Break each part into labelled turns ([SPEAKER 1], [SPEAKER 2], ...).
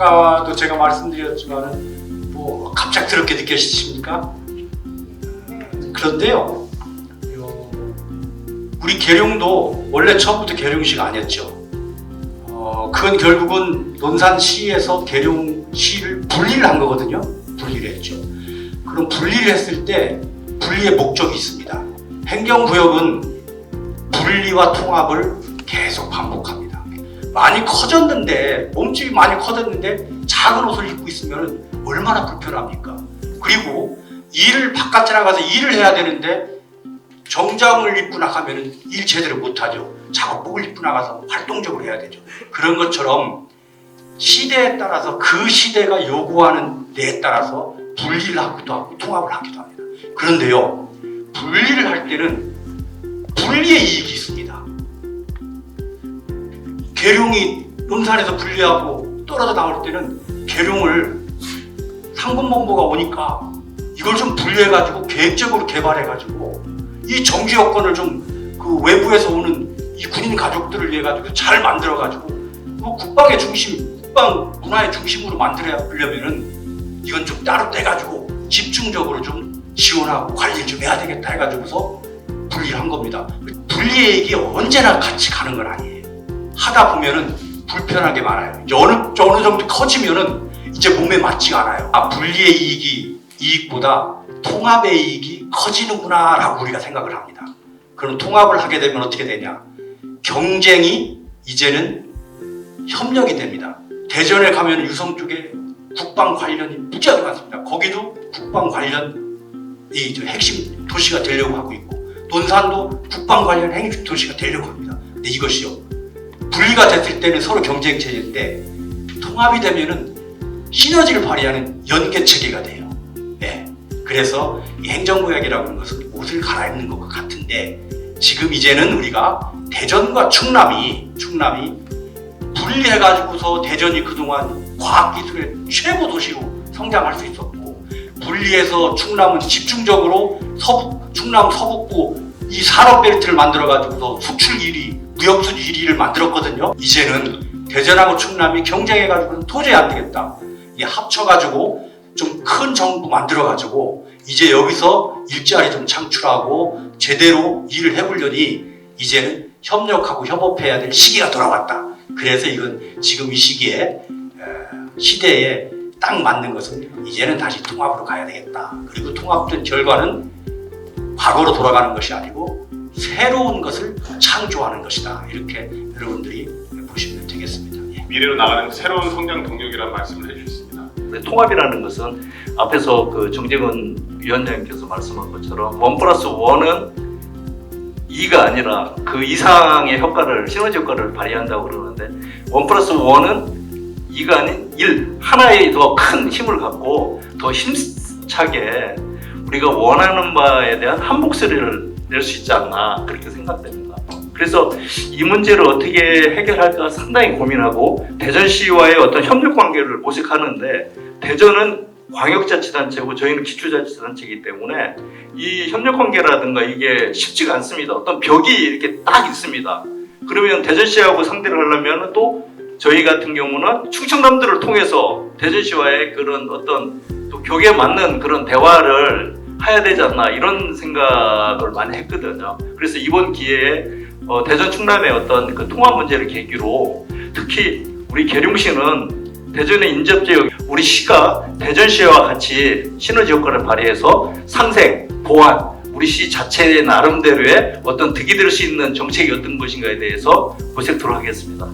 [SPEAKER 1] 아까도 제가 말씀드렸지만은 뭐 갑작스럽게 느껴지십니까? 그런데요, 우리 계룡도 원래 처음부터 계룡시가 아니었죠. 그건 결국은 논산시에서 계룡시를 분리를 한 거거든요. 분리를 했죠. 그럼 분리를 했을 때 분리의 목적이 있습니다. 행정구역은 분리와 통합을 계속 반복합니다. 많이 커졌는데, 몸집이 많이 커졌는데 작은 옷을 입고 있으면 얼마나 불편합니까? 그리고 일을 바깥에 나가서 일을 해야 되는데 정장을 입고 나가면 일 제대로 못하죠. 작업복을 입고 나가서 활동적으로 해야 되죠. 그런 것처럼 시대에 따라서 그 시대가 요구하는 데에 따라서 분리를 하기도 하고 통합을 하기도 합니다. 그런데요, 분리를 할 때는 분리의 이익이 있습니다. 계룡이 논산에서 분리하고 떨어져 나올 때는 계룡을 상권본부가 오니까 이걸 좀 분리해가지고 계획적으로 개발해가지고 이 정규 여건을 좀 그 외부에서 오는 이 군인 가족들을 위해 가지고 잘 만들어가지고 뭐 국방의 중심, 국방 문화의 중심으로 만들려면은 이건 좀 따로 떼가지고 집중적으로 좀 지원하고 관리를 좀 해야 되겠다 해가지고서 분리를 한 겁니다. 분리의 얘기 언제나 같이 가는 건 아니에요. 하다 보면은 불편하게 말아요. 이제 어느 정도 커지면은 이제 몸에 맞지가 않아요. 분리의 이익보다 통합의 이익이 커지는구나 라고 우리가 생각을 합니다. 그럼 통합을 하게 되면 어떻게 되냐? 경쟁이 이제는 협력이 됩니다. 대전에 가면 유성 쪽에 국방 관련이 무지하게 많습니다. 거기도 국방 관련 핵심 도시가 되려고 하고 있고, 논산도 국방 관련 핵심 도시가 되려고 합니다. 근데 이것이요, 분리가 됐을 때는 서로 경쟁 체제인데 통합이 되면은 시너지를 발휘하는 연계 체계가 돼요. 네. 그래서 이 행정구역이라고 하는 것은 옷을 갈아입는 것과 같은데, 지금 이제는 우리가 대전과 충남이 분리해가지고서 대전이 그동안 과학기술의 최고 도시로 성장할 수 있었고, 분리해서 충남은 집중적으로 충남 서북부 이 산업벨트를 만들어가지고서 수출 1위, 무역수지 1위를 만들었거든요. 이제는 대전하고 충남이 경쟁해가지고는 도저히 안 되겠다. 이 합쳐가지고 좀 큰 정부 만들어가지고 이제 여기서 일자리 좀 창출하고 제대로 일을 해보려니 이제는 협력하고 협업해야 될 시기가 돌아왔다. 그래서 이건 지금 이 시대에 딱 맞는 것은 이제는 다시 통합으로 가야 되겠다. 그리고 통합된 결과는 과거로 돌아가는 것이 아니고 새로운 것을 창조하는 것이다. 이렇게 여러분들이 보시면 되겠습니다. 예.
[SPEAKER 2] 미래로 나가는 새로운 성장 동력이라는 말씀을 해주셨습니다.
[SPEAKER 3] 통합이라는 것은 앞에서 그 정재근 위원장님께서 말씀한 것처럼 1+1은 2가 아니라 그 이상의 효과를, 시너지 효과를 발휘한다고 그러는데 1+1은 2가 아닌 1, 하나의 더 큰 힘을 갖고 더 힘차게 우리가 원하는 바에 대한 한 목소리를 낼 수 있지 않나, 그렇게 생각됩니다. 그래서 이 문제를 어떻게 해결할까 상당히 고민하고 대전시와의 어떤 협력 관계를 모색하는데, 대전은 광역자치단체고 저희는 기초자치단체이기 때문에 이 협력 관계라든가 이게 쉽지가 않습니다. 어떤 벽이 이렇게 딱 있습니다. 그러면 대전시하고 상대를 하려면 또 저희 같은 경우는 충청남도를 통해서 대전시와의 그런 어떤 또 벽에 맞는 그런 대화를 해야 되지 않나, 이런 생각을 많이 했거든요. 그래서 이번 기회에 대전 충남의 어떤 그 통합 문제를 계기로 특히 우리 계룡시는 대전의 인접지역, 우리 시가 대전시와 같이 시너지 효과를 발휘해서 상생, 보완, 우리 시 자체의 나름대로의 어떤 득이 될 수 있는 정책이 어떤 것인가에 대해서 모색토록 하겠습니다.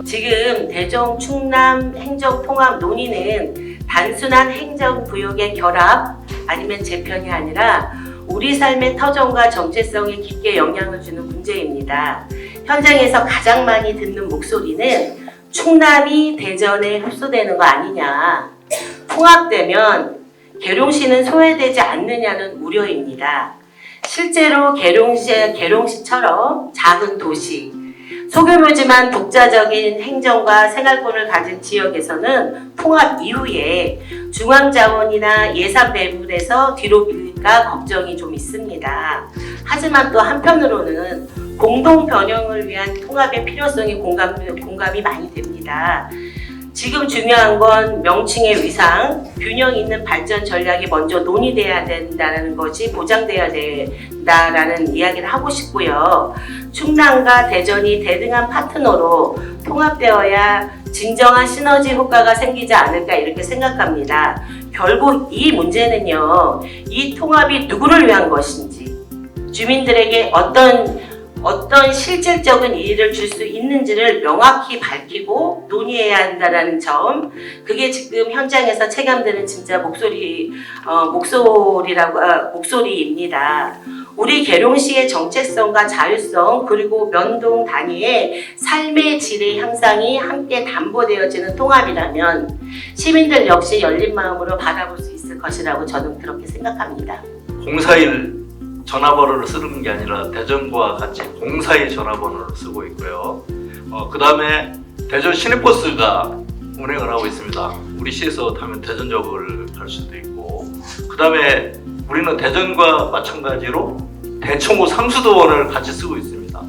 [SPEAKER 4] 지금 대전 충남 행정통합 논의는 단순한 행정구역의 결합 아니면 재편이 아니라 우리 삶의 터전과 정체성에 깊게 영향을 주는 문제입니다. 현장에서 가장 많이 듣는 목소리는 충남이 대전에 흡수되는 거 아니냐, 통합되면 계룡시는 소외되지 않느냐는 우려입니다. 실제로 계룡시처럼 작은 도시, 소규모지만 독자적인 행정과 생활권을 가진 지역에서는 통합 이후에 중앙자원이나 예산 배분에서 뒤로 밀릴까 걱정이 좀 있습니다. 하지만 또 한편으로는 공동 변형을 위한 통합의 필요성이 공감이 많이 됩니다. 지금 중요한 건 명칭의 위상, 균형 있는 발전 전략이 먼저 논의돼야 된다는 것이 보장돼야 된다라는 이야기를 하고 싶고요. 충남과 대전이 대등한 파트너로 통합되어야 진정한 시너지 효과가 생기지 않을까 이렇게 생각합니다. 결국 이 문제는요, 이 통합이 누구를 위한 것인지, 주민들에게 어떤 실질적인 이익을 줄 수 있는지를 명확히 밝히고 논의해야 한다는 점, 그게 지금 현장에서 체감되는 진짜 목소리입니다. 우리 계룡시의 정체성과 자율성 그리고 면동 단위의 삶의 질의 향상이 함께 담보되어지는 통합이라면 시민들 역시 열린 마음으로 바라볼 수 있을 것이라고 저는 그렇게 생각합니다.
[SPEAKER 3] 041 전화번호를 쓰는 게 아니라 대전과 같이 041 전화번호를 쓰고 있고요. 그 다음에 대전 시내버스가 운행을 하고 있습니다. 우리 시에서 타면 대전역을 갈 수도 있고, 그 다음에 우리는 대전과 마찬가지로 대청호 상수도원을 같이 쓰고 있습니다.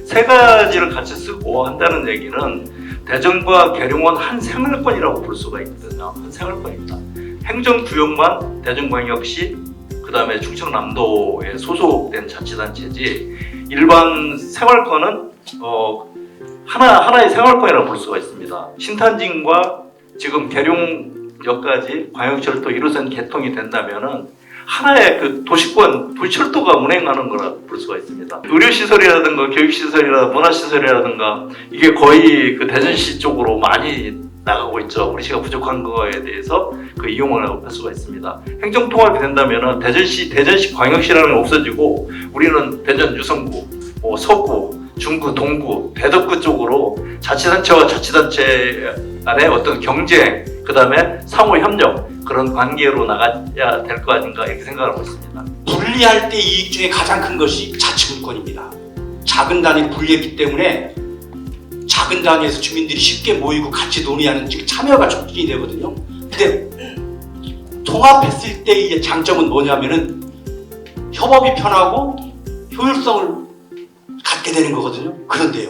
[SPEAKER 3] 세 가지를 같이 쓰고 한다는 얘기는 대전과 계룡은 한 생활권이라고 볼 수가 있거든요. 한 생활권입니다. 행정구역만 대전광역시, 그 다음에 충청남도에 소속된 자치단체지, 일반 생활권은 하나의 생활권이라고 볼 수가 있습니다. 신탄진과 지금 계룡역까지 광역철도 1호선 개통이 된다면은 하나의 그 도시권, 도시철도가 운행하는 거라 볼 수가 있습니다. 의료시설이라든가 교육시설이라든가 문화시설이라든가 이게 거의 그 대전시 쪽으로 많이 나가고 있죠. 우리 시가 부족한 거에 대해서 그 이용을 할 수가 있습니다. 행정통합이 된다면은 대전시 광역시라는 게 없어지고 우리는 대전 유성구, 서구, 중구, 동구, 대덕구 쪽으로 자치단체와 자치단체 간의 어떤 경쟁, 그 다음에 상호 협력, 그런 관계로 나가야 될 거 아닌가 이렇게 생각하고 있습니다.
[SPEAKER 1] 분리할 때 이익 중에 가장 큰 것이 자치분권입니다. 작은 단위로 분리했기 때문에 작은 단위에서 주민들이 쉽게 모이고 같이 논의하는 즉 참여가 촉진이 되거든요. 근데 통합했을 때의 장점은 뭐냐면은 협업이 편하고 효율성을 갖게 되는 거거든요. 그런데요,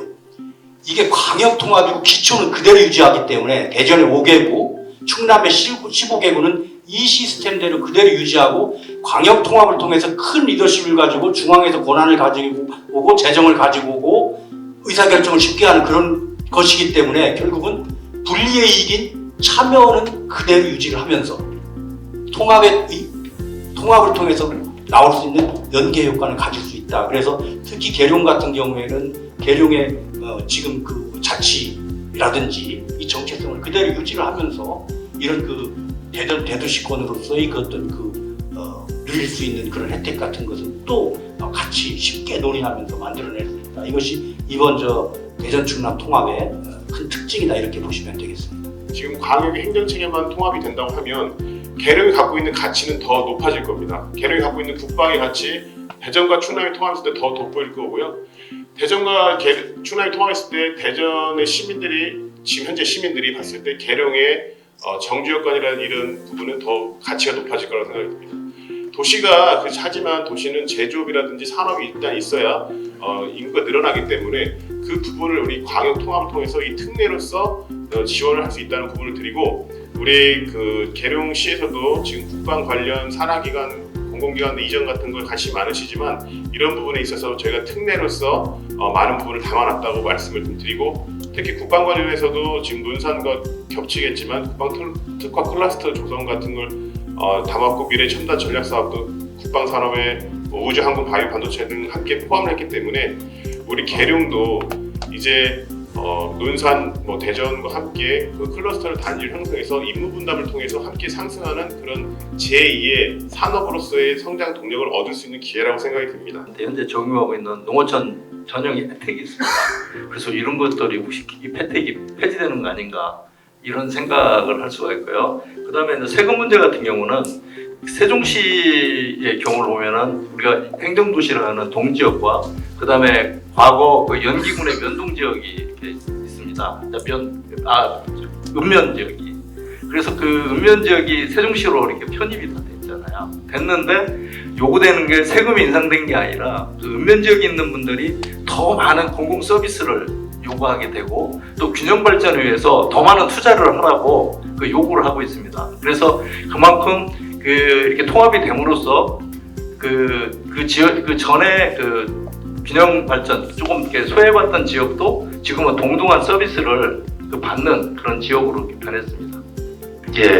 [SPEAKER 1] 이게 광역 통합이고 기초는 그대로 유지하기 때문에 대전의 5개구, 충남의 15개구는 이 시스템대로 그대로 유지하고 광역 통합을 통해서 큰 리더십을 가지고 중앙에서 권한을 가지고 오고 재정을 가지고 오고 의사결정을 쉽게 하는 그런 것이기 때문에 결국은 분리의 이익인 참여는 그대로 유지를 하면서 통합을 통해서 나올 수 있는 연계 효과를 가질 수 있다. 그래서 특히 계룡 같은 경우에는 계룡의 지금 그 자치라든지 이 정체성을 그대로 유지를 하면서 이런 그 대도시권으로서의 그 어떤 누릴 수 있는 그런 혜택 같은 것은 또 같이 쉽게 논의하면서 만들어낼 수 있다. 이것이 이번 대전 충남 통합의 큰 특징이다 이렇게 보시면 되겠습니다.
[SPEAKER 2] 지금 광역의 행정체계만 통합이 된다고 하면 계룡이 갖고 있는 가치는 더 높아질 겁니다. 계룡이 갖고 있는 국방의 가치, 대전과 충남이 통합했을 때 더 돋보일 거고요. 대전과 충남이 통합했을 때 대전의 시민들이, 지금 현재 시민들이 봤을 때 계룡의 정주여건이라는 이런 부분은 더 가치가 높아질 거라고 생각이 듭니다. 도시가 하지만 도시는 제조업이라든지 산업이 일단 있어야 인구가 늘어나기 때문에 그 부분을 우리 광역 통합을 통해서 이 특례로서 지원을 할 수 있다는 부분을 드리고, 우리 그 계룡시에서도 지금 국방 관련 산하기관, 공공기관 이전 같은 걸 관심이 많으시지만 이런 부분에 있어서 저희가 특례로서 많은 부분을 담아놨다고 말씀을 좀 드리고, 특히 국방 관련해서도 지금 논산과 겹치겠지만 국방 특화 클러스터 조성 같은 걸 담았고, 미래 첨단 전략 사업도 국방 산업에 우주 항공 바이오 반도체 등 함께 포함을 했기 때문에 우리 계룡도 이제 논산, 대전과 함께 그 클러스터를 단지를 형성해서 임무 분담을 통해서 함께 상승하는 그런 제2의 산업으로서의 성장 동력을 얻을 수 있는 기회라고 생각이 듭니다.
[SPEAKER 3] 현재 적용하고 있는 농어촌 전형의 혜택이 있습니다. 그래서 이런 것들이 혹시 이 혜택이 폐지되는 거 아닌가 이런 생각을 할 수가 있고요. 그 다음에 세금 문제 같은 경우는 세종시의 경우를 보면은 우리가 행정도시라는 동지역과 그 다음에 과거 그 연기군의 면동지역이 이렇게 있습니다. 읍면지역이. 그래서 그 읍면지역이 세종시로 이렇게 편입이 다 됐잖아요. 됐는데 요구되는 게 세금이 인상된 게 아니라 그 읍면지역에 있는 분들이 더 많은 공공 서비스를 요구하게 되고 또 균형 발전을 위해서 더 많은 투자를 하라고 그 요구를 하고 있습니다. 그래서 그만큼 그 이렇게 통합이 됨으로써 그 지역 그 전에 그 균형 발전 조금 이렇게 소외받던 지역도 지금은 동등한 서비스를 그 받는 그런 지역으로 변했습니다. 예.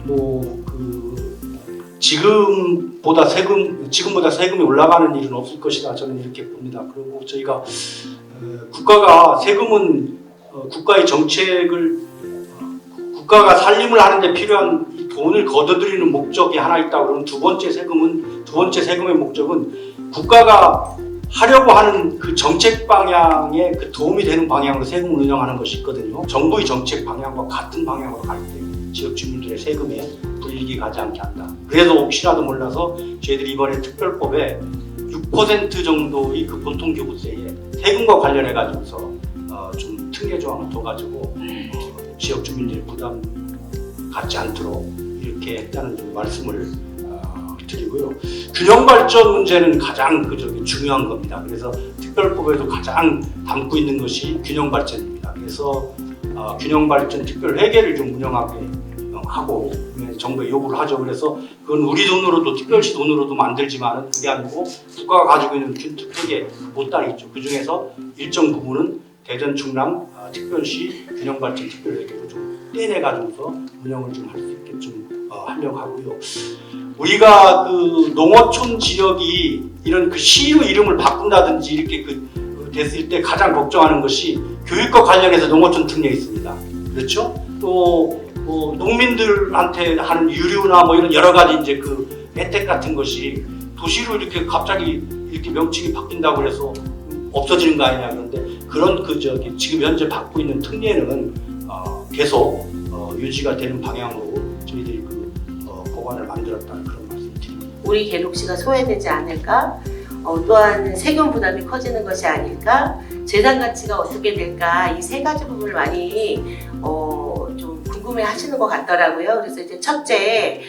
[SPEAKER 1] 지금보다 세금이 올라가는 일은 없을 것이다 저는 이렇게 봅니다. 그리고 저희가 국가가 세금은 국가의 정책을 국가가 살림을 하는데 필요한 이 돈을 걷어들이는 목적이 하나 있다고 그러면 두 번째 세금의 목적은 국가가 하려고 하는 그 정책 방향에 그 도움이 되는 방향으로 세금을 운영하는 것이 있거든요. 정부의 정책 방향과 같은 방향으로 갈 때 지역 주민들의 세금에 불이익이 가지 않게 한다. 그래도 혹시라도 몰라서 저희들이 이번에 특별법에 6% 정도의 그 본통교부세에 세금과 관련해 가지고서 좀 특례 조항을 둬가지고 지역 주민들의 부담 갖지 않도록 이렇게 했다는 좀 말씀을 드리고요. 균형 발전 문제는 가장 중요한 겁니다. 그래서 특별법에도 가장 담고 있는 것이 균형 발전입니다. 그래서 균형 발전 특별 회계를 좀 운영하게 하고 정부에 요구를 하죠. 그래서 그건 우리 돈으로도 특별시 돈으로도 만들지만은 그게 아니고 국가가 가지고 있는 특별계 보따리 있죠. 그 중에서 일정 부분은 대전 충남 특별시 균형 발전 특별 회계로 좀 떼내 가지고서 운영을 좀 할 수 있게 좀 하려고 하고요. 우리가 그 농어촌 지역이 이런 그 시의 이름을 바꾼다든지 이렇게 됐을 때 가장 걱정하는 것이 교육과 관련해서 농어촌 특례 있습니다. 그렇죠? 또 농민들한테 하는 유류나 이런 여러 가지 이제 그 혜택 같은 것이 도시로 이렇게 갑자기 이렇게 명칭이 바뀐다고 해서 없어지는 거 아니냐 그런데 그런 지금 현재 받고 있는 특례는 계속 유지가 되는 방향으로 저희들이 법안을 만들었다는 그런 말씀드립니다.
[SPEAKER 4] 우리 계룡시가 소외되지 않을까? 또한 세금 부담이 커지는 것이 아닐까? 재산 가치가 어떻게 될까? 이 세 가지 부분을 많이 좀 궁금해 하시는 것 같더라고요. 그래서 이제 첫째,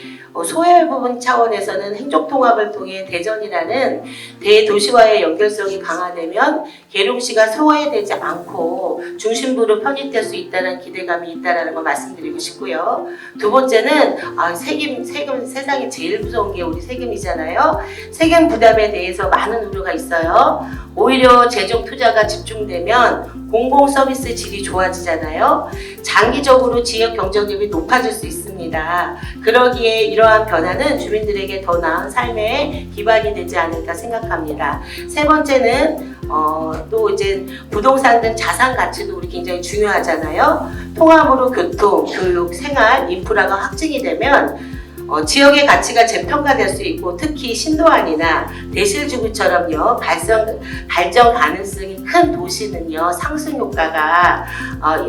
[SPEAKER 4] 소외 부분 차원에서는 행정통합을 통해 대전이라는 대도시와의 연결성이 강화되면 계룡시가 소외되지 않고 중심부로 편입될 수 있다는 기대감이 있다는 걸 말씀드리고 싶고요. 두 번째는 세금 세상에 제일 무서운 게 우리 세금이잖아요. 세금 부담에 대해서 많은 우려가 있어요. 오히려 재정 투자가 집중되면 공공 서비스 질이 좋아지잖아요. 장기적으로 지역 경쟁력이 높아질 수 있습니다. 그러기에 이러한 변화는 주민들에게 더 나은 삶의 기반이 되지 않을까 생각합니다. 세 번째는 또 이제 부동산 등 자산 가치도 우리 굉장히 중요하잖아요. 통합으로 교통, 교육, 생활, 인프라가 확증이 되면 지역의 가치가 재평가될 수 있고 특히 신도안이나 대실주구처럼요 발전 가능성이 큰 도시는요 상승 효과가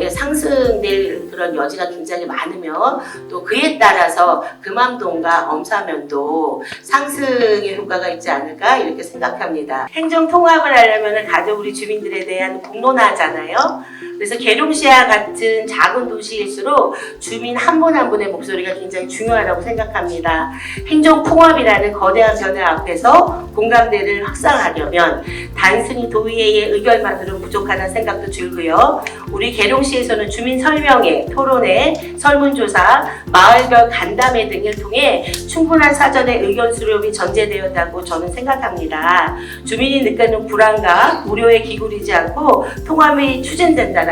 [SPEAKER 4] 상승될 그런 여지가 굉장히 많으며 또 그에 따라서 금암동과 엄사면도 상승의 효과가 있지 않을까 이렇게 생각합니다. 행정 통합을 하려면 다들 우리 주민들에 대한 공론화잖아요. 그래서 계룡시와 같은 작은 도시일수록 주민 한 분 한 분의 목소리가 굉장히 중요하다고 생각합니다. 행정통합이라는 거대한 변화 앞에서 공감대를 확산하려면 단순히 도의회의 의결만으로는 부족하다는 생각도 들고요. 우리 계룡시에서는 주민 설명회, 토론회, 설문조사, 마을별 간담회 등을 통해 충분한 사전의 의견 수렴이 전제되었다고 저는 생각합니다. 주민이 느끼는 불안과 우려에 기울이지 않고 통합이 추진된다면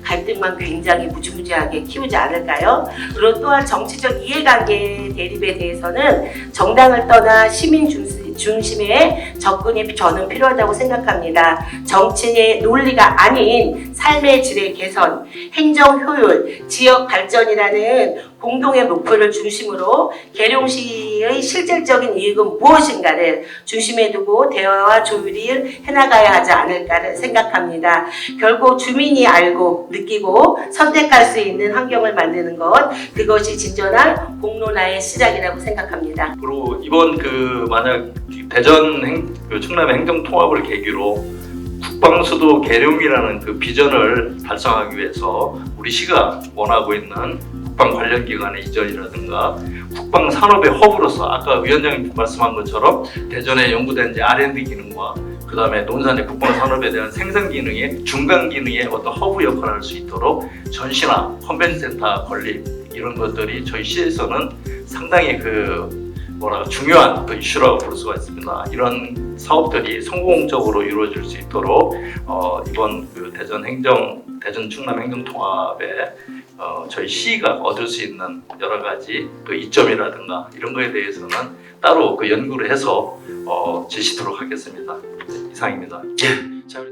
[SPEAKER 4] 갈등만 굉장히 무지무지하게 키우지 않을까요? 그리고 또한 정치적 이해관계 대립에 대해서는 정당을 떠나 시민 중심의 접근이 저는 필요하다고 생각합니다. 정치의 논리가 아닌 삶의 질의 개선, 행정 효율, 지역 발전이라는 공동의 목표를 중심으로 계룡시의 실질적인 이익은 무엇인가를 중심에 두고 대화와 조율을 해나가야 하지 않을까 생각합니다. 결국 주민이 알고 느끼고 선택할 수 있는 환경을 만드는 것, 그것이 진정한 공론화의 시작이라고 생각합니다.
[SPEAKER 3] 그리고 이번 만약 대전 충남의 행정통합을 계기로 국방수도 계룡이라는 비전을 달성하기 위해서 우리 시가 원하고 있는 국방 관련 기관의 이전이라든가 국방 산업의 허브로서 아까 위원장님 말씀한 것처럼 대전에 연구된 R&D 기능과 그다음에 논산의 국방 산업에 대한 생산 기능의 중간 기능의 어떤 허브 역할을 할 수 있도록 전시나 컨벤센터 건립 이런 것들이 저희 시에서는 상당히 중요한 이슈라고 볼 수가 있습니다. 이런 사업들이 성공적으로 이루어질 수 있도록 이번 대전 충남 행정통합에 저희 시가 얻을 수 있는 여러 가지 이점이라든가 이런 거에 대해서는 따로 연구를 해서 제시토록 하겠습니다. 이상입니다.
[SPEAKER 1] 예.
[SPEAKER 3] 자,